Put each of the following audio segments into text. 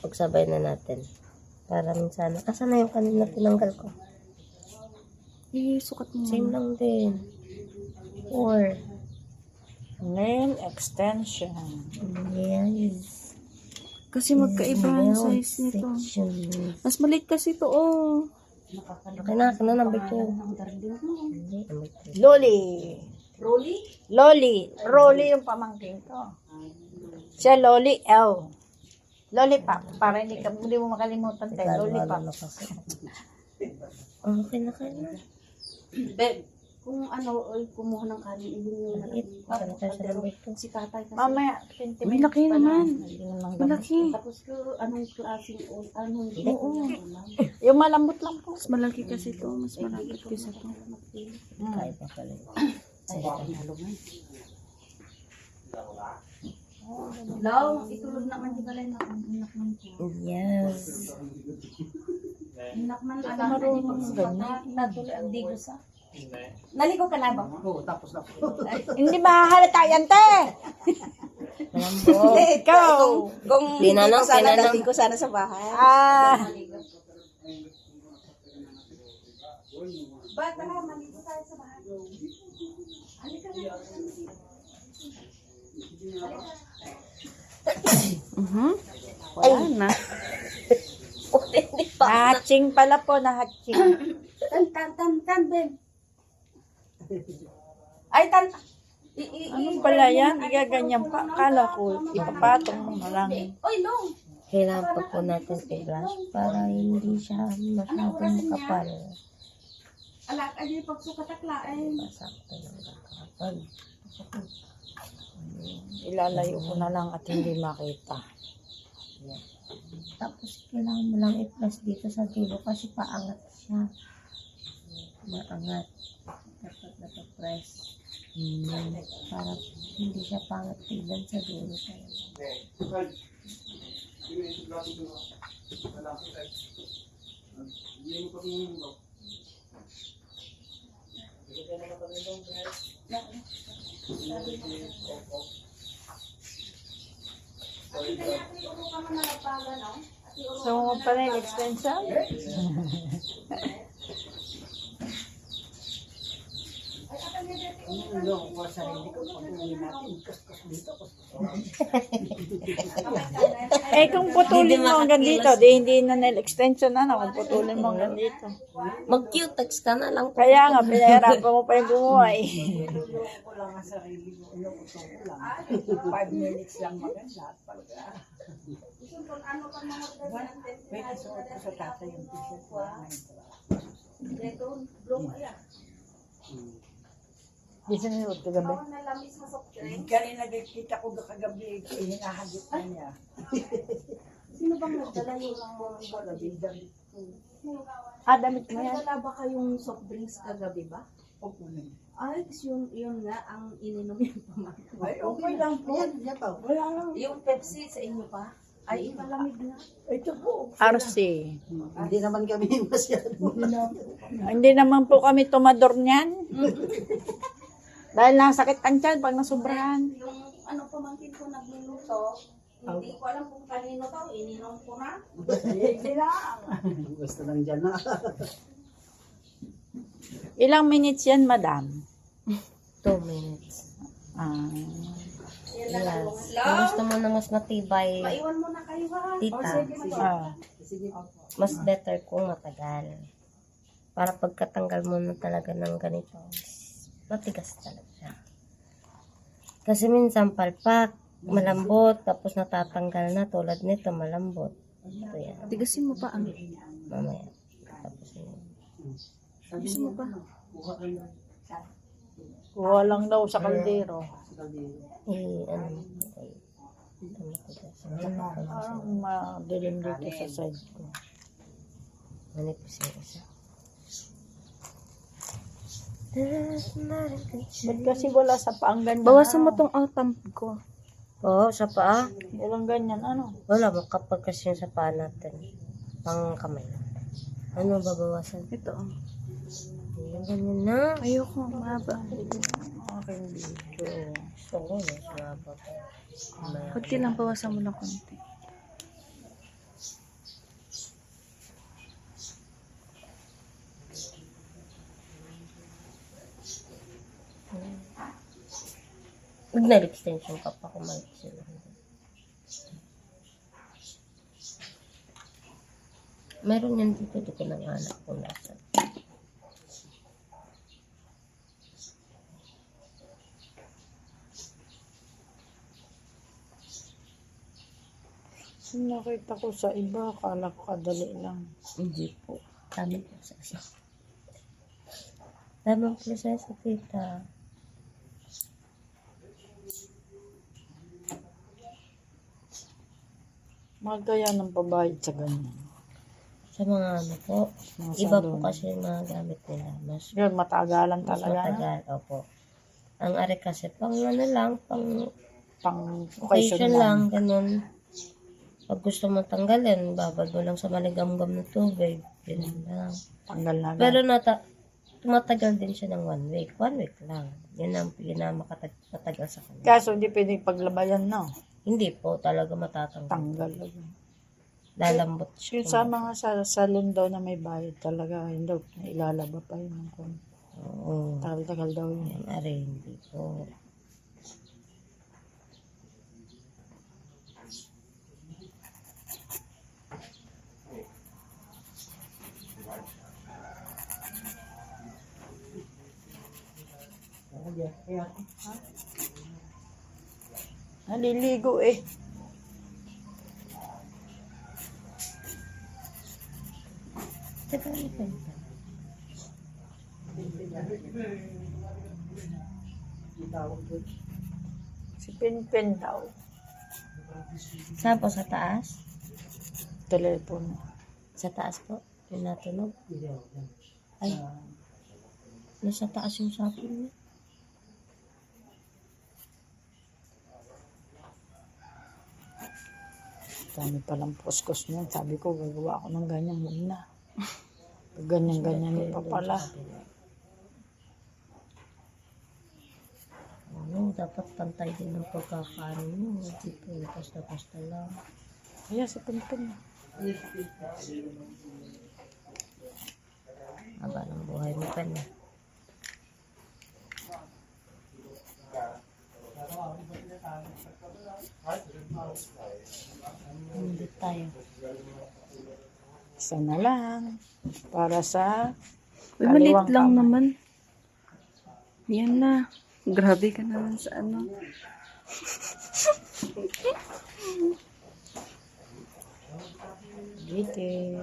Pagsabay na natin. Para minsan, asan na yung kanina tinanggal ko? Sukat mo. Same lang din. Or, Nail extension. yes. Kasi magkaiba ang size nito. Mas maliit kasi ito, oh. Okay na nabit ko. Loli. Loli yung pamangkin ko. Siya Loli L. Lollipop. Para hindi mo makalimutan tayo. Lollipop. Okay na kayo. Beb, kung ano, kumuha ng kanin, Maliit. Ano tayo sa nabit ko? si tatay kasi. Mamaya, 20 minutes laki naman. Malaki. Tapos ko, anong klaseng, anong Yung malambot lang po. Mas malaki kasi ito. Mas malambot kasi ito. Kaya pa pala. Law, itulog naman di balay na ang inak man ko. Yes. Inak man alam na di pagsukat. Natuloy ang digo sa. Naligo ka na ba? Oo, tapos na. Hindi mahahalata yan, te. Malambot. Ikaw. Kung Tinanong, dating ko sana sa bahay. Bata na, maligo tayo sa bahay. Halika na. Wala na. Hindi pa. Hatching pala po, na-hatching. Tan, Ben. Ay, tan. Ano pala yan? Igaganyan pa. Kala ko, ipapatong mo na lang. Oy, no. Kailangan pa po natin i-brush para hindi siya masyadong makapal. Ala, ay pagsukat aklain. Masakto lang nakakapal. Ilalayo ko na lang at hindi makita. Tapos kailangan mo lang i-press dito sa dulo kasi paangat siya. Maangat. Dapat nakapress. Para hindi siya pangat tignan sa dulo. So, pala yung extension? Eh, kung putulin mo hanggang dito, hindi na nail extension na, kung putulin mo hanggang dito. Mag-cutex ka na lang. Kaya nga, pinahirapan mo pa yung bumuhay. 5 minutes lang maganda at pagka. Pwede suot ko sa tatay yung t-shirt ko. Di sinuot ko gabi. Kanina nagkita ko kagabi, hinahagit na niya. Sino bang nagdala yung gabi? Damit mo yan. Nagdala ba kayong soft drinks kagabi ba? Ay, yun nga, ang ininom yung pamangkin. Ay, okay lang po. Wala lang. Yung Pepsi sa inyo pa? Ay, ipalamig na. Ito po. RC. Hindi naman kami masyado. Hindi naman po kami tumador niyan. Dahil nasakit ang tiyan pag nasubrahan. Yung ano pamangkin ko nagluluto, hindi ko alam kung kanino to, ininom ko na. Hindi lang. Basta lang dyan na. Ilang minutes yan, madam? 2 minutes. Yan na lang. Kung gusto mo na mas matibay, Maiwan mo na kayo ha. tita, mas better kung matagal. Para pagkatanggal mo na talaga ng ganito, matigas talaga siya. Kasi minsan palpak, malambot, tapos natatanggal na tulad nito, malambot. Ito yan. Tigasin mo pa ang... Mamaya. Tapos yun. Tigasin mo pa. Kuha lang daw sa kaldero. Ano mo? Okay. Ito matigas. Parang madilim dito sa side ko. Manipis yung isa. Ba't kasi wala sa paang ganyan? Bawasan mo tong autumn ko. Oo, sa paa. Walang ganyan, ano? Wala, makapag kasi yung sa paa natin. Pang kamay. Ano babawasan? Ito. Ganyan na. Ayoko, mahaba. aking video. Gusto ko, mas mababa pa. Kunti lang, bawasan mo ng konti. Huwag na extension ka pa kung maliit sila. Meron yan dito, di ko nang anak kung nasan. Nakita ko sa iba, akala ko kadali lang. Hindi po. Tamang proseso. Tamang proseso, tita. Magkaya ng pabayad sa ganyan. Sa mga ano po, Mga iba salon. po kasi yung mga gamit nila. Mas Yun, matagalan mas talaga. matagal. Opo. Ang are kasi pang ano lang, pang Pang occasion occasion lang, lang. ganun. Pag gusto mo tanggalin, babad mo lang sa maligamgam na tubig. Ganun lang. Tanggal na Pero agad. tumatagal din siya ng 1 week. 1 week lang. Yan ang pinakamatagal sa kanya. Kaso hindi pwedeng paglabayan, no? Hindi po talaga matatanggal. Tanggal agad. Lalambot siya. Yun sa mga salon daw na may bayad talaga, hindi daw ilalaba pa yun. Oo. Tagal-tagal daw yun. Yan, are, hindi po. Naliligo eh. Teka, ano pa ito? Si Pinpin daw. Saan po? Sa taas? Telepono. Sa taas po? Yung natunog? Ay. Nasa taas yung sapin niya. Dami palang poskos niyan. Sabi ko, gagawa ako ng ganyan muna. Ganyan-ganyan pa pala. Ano, dapat pantay din ng pagkakaano nyo. Hindi po, basta-basta lang. Kaya si Pinpin. Haba ng buhay mo pa na. Hindi tayo. Isa na lang. Para sa Uy, maliit kaliwang lang kamay. naman. Yan na. Grabe ka naman sa ano. Gigil.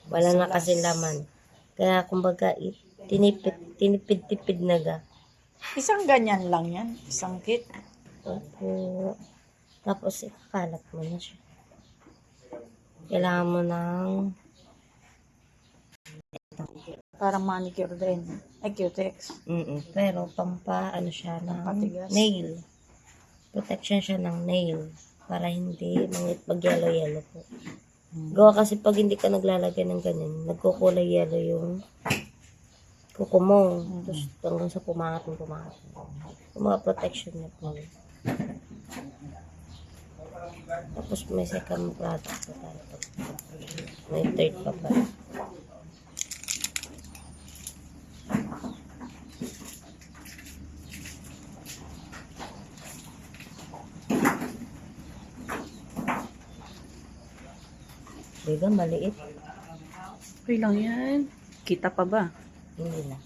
Wala na kasi laman. Kaya kumbaga, tinipid-tipid na ga. Isang ganyan lang yan. Isang kit. Opo. Tapos ikakalat mo na siya. Kailangan mo ng Parang manicure din. Ay, cutex. pero ano siya ng Pampatigas. nail. Protection siya ng nail para hindi mag-yellow-yellow po. Gawa kasi pag hindi ka naglalagay ng ganyan, nagkukulay yellow yung kuko mo. Tapos hanggang sa pumangat. Yung mga protection niya po. Tapos may second product pa tayo. May third pa pa. Diba, maliit. Okay lang yan. Kita pa ba? Hindi na.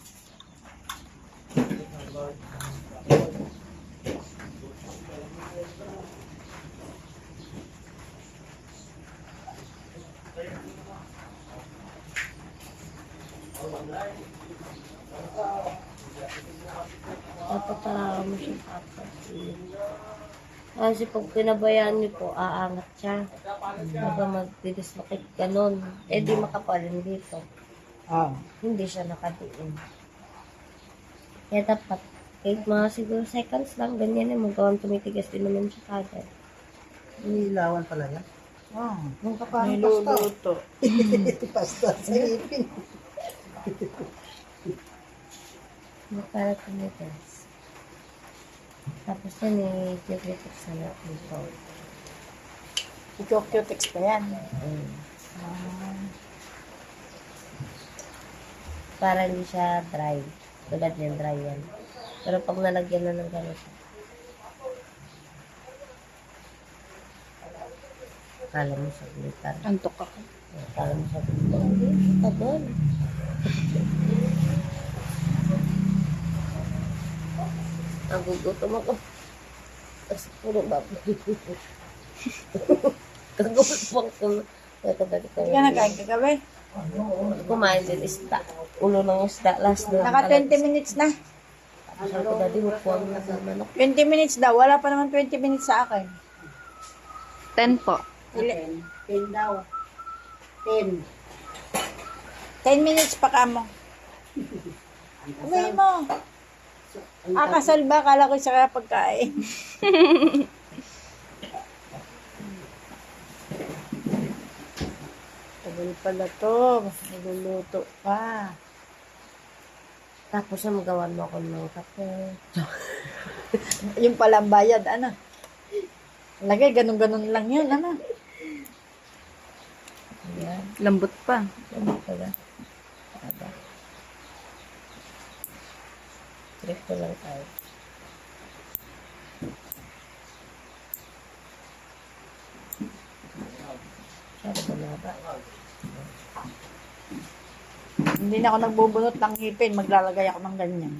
Dapat mo siya papasin. Kasi pag pinabayaan niyo po, aangat siya. Diba magdidislocate ganun. Eh di makapalin dito. Ah. Hindi siya nakadiin. Kaya dapat, kahit mga siguro seconds lang, ganyan yung magawang tumitigas din naman siya kagad. Inilawan pala yan. Ah. Nung kaparang pasta. Niluluto. Pasta sa ipin. Hindi para tumigas. Tapos yan, i-titrix na natin ito. Iko-cutex pa yan. Para hindi siya dry. Tulad yan, dry yan. Pero pag nalagyan na ng ganito, kala mo sa glitter. Antok ako. Kala mo sa glitter. Tagal. Nagugutom ako. Tapos puro baboy. Kagulpang ko. Hindi ka nakain kagabi? Kumain din isda. Ulo ng isda. Last na. Naka 20 minutes na. Sabi ko, daddy, huwag na sa manok. 20 minutes daw. Wala pa naman 20 minutes sa akin. 10 po. 10 daw. 10. 10 minutes pa ka mo. Uwi mo. Kasal ba? Kala ko isa ka pagkain. Tagal pala to. Niluluto pa. Tapos na magawan mo ako ng kape. Yung palang bayad, ano? Lagay, ganun-ganun lang yun, ano? Ayan. Lambot pa. Ano pala? Aba. Trip ko lang tayo. Sabi ko na ba? Hindi na ako nagbubunot ng ngipin. Maglalagay ako ng ganyan.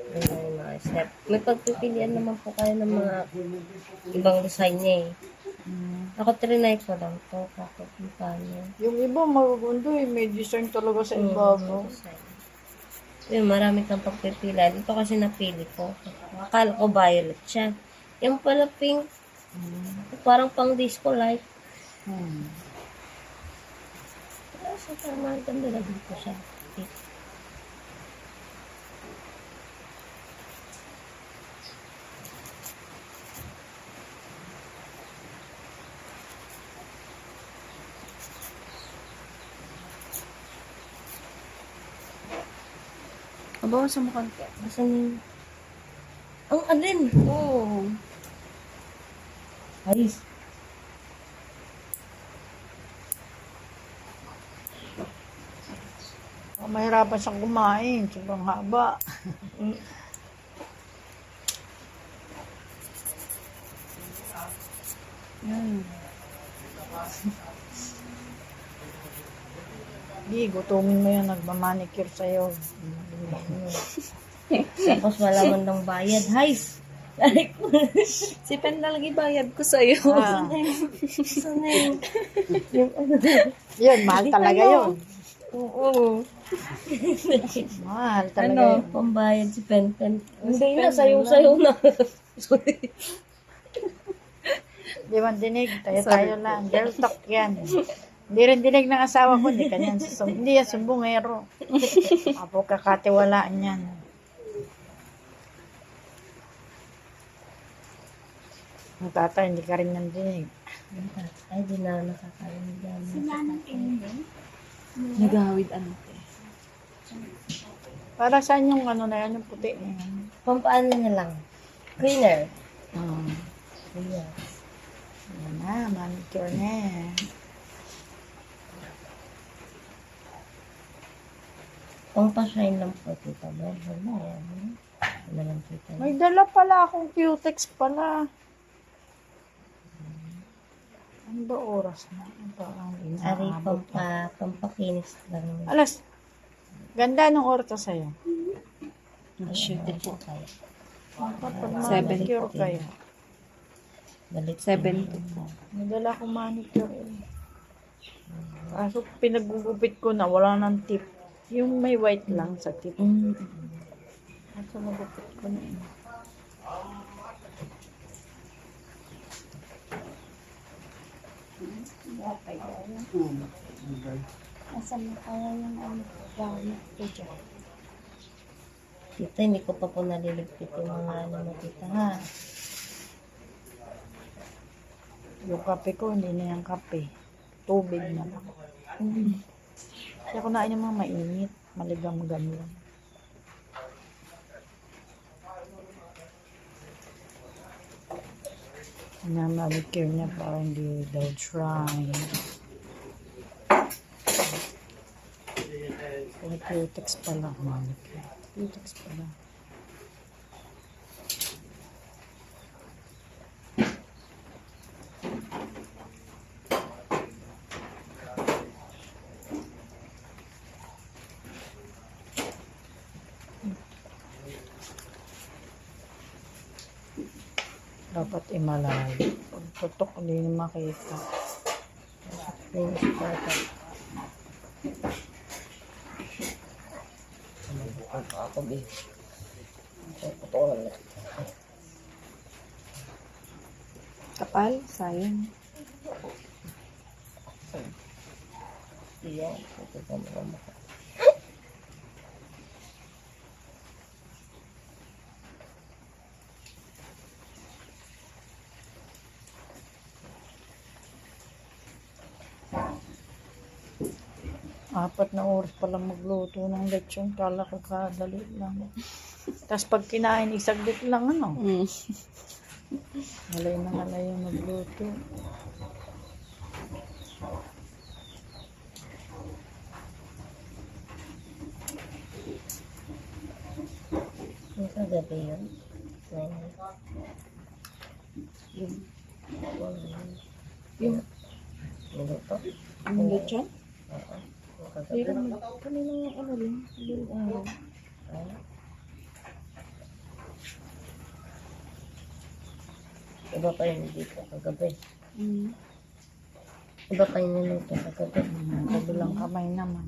Ganyan yung mga step. May pagpipilian naman po kayo ng mga ibang design niya eh. Ako trinay ko lang to. Kapag yung paano. Yung iba, magugundo eh. May design talaga sa ibabaw. Yun, marami kang pagpipilian. Ito kasi napili ko. Akala ko violet siya. Yung pala pink. Parang pang disco light. Kasi parang maganda na dito siya. Mabawasan mo konti. Basta yung... Ang alin! Oo. Ayos. Mahirapan siyang kumain. Sobrang haba. Yan. Di, gutumin mo yan. Nagmamanicure sa'yo. Tapos wala man ng bayad. Hays! Si Pen na lang ibayad ko sa'yo. Ah. Sana yun? Yung ano. Yun, mahal talaga yun. Oo. Mahal talaga Ano? yun. Pambayad si Pen. Hindi na, sayo-sayo na. Sorry. Di man dinig. Tayo lang. Girl talk yan. Hindi rin dinig ng asawa ko. Hindi yan sumbungero. Apo kakatiwalaan yan. Ang tatay, hindi ka rin nandinig. Ay, di na nakakarinig yan. Nagawid ano. Para saan yung ano na yan, yung puti na yan? Pampaano na lang? Cleaner. Yes. Yan na, manicure na yan. Pang-shine lang po, tita. Wala yan. Wala lang, tita. May dala pala akong cutex pala. Ano ba oras na? Parang Ari, inaabot na. pampakinis lang. Alas, ganda ng oras sa'yo. Shoot po kayo. Kapag 7. manicure kayo. Balik 7. May dala akong manicure eh. Kaso pinagugupit ko na, wala nang tip. Yung may white lang sa tip. Kaso nagupit ko na eh. Asan na kaya yung gamit ko dyan? Tita, hindi ko pa po naliligpit yung mga ano mo, tita, ha? Yung kape ko, hindi na yung kape. Tubig na lang. Kaya kunain yung mga mainit. Maligam-gam lang. Manicure niya para hindi daw dry. Cutex pala. Manicure. Cutex pala. Dapat imalayo. Pag tutok, hindi na makita. Finish product. Ako, B. Ito lang. Kapal? Sayang. Iya, ito ka mga. Apat na oras palang magluto ng lechon. Kala ko kadali lang. Tapos pag kinain, isaglit lang ano. Malay na malay yung magluto. Yung kagabi yun. Yung minuto. Yung lechon? Oo. Yung Hindi kagabi. naman. Kanina yung ano lang. Yung araw. Ay. Iba pa yung dito kagabi. Iba pa yung minuto kagabi. Kabilang kamay naman.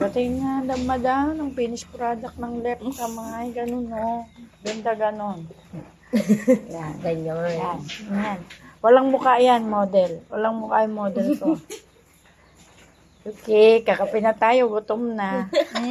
Pati nga damadahan ng finished product ng left ka mga ganun no. Ganda ganon. Yan. Ganyan. Yan. Yan. Walang mukha yan, model. Walang mukha yung model ko. Okay, kakape na tayo. Gutom na.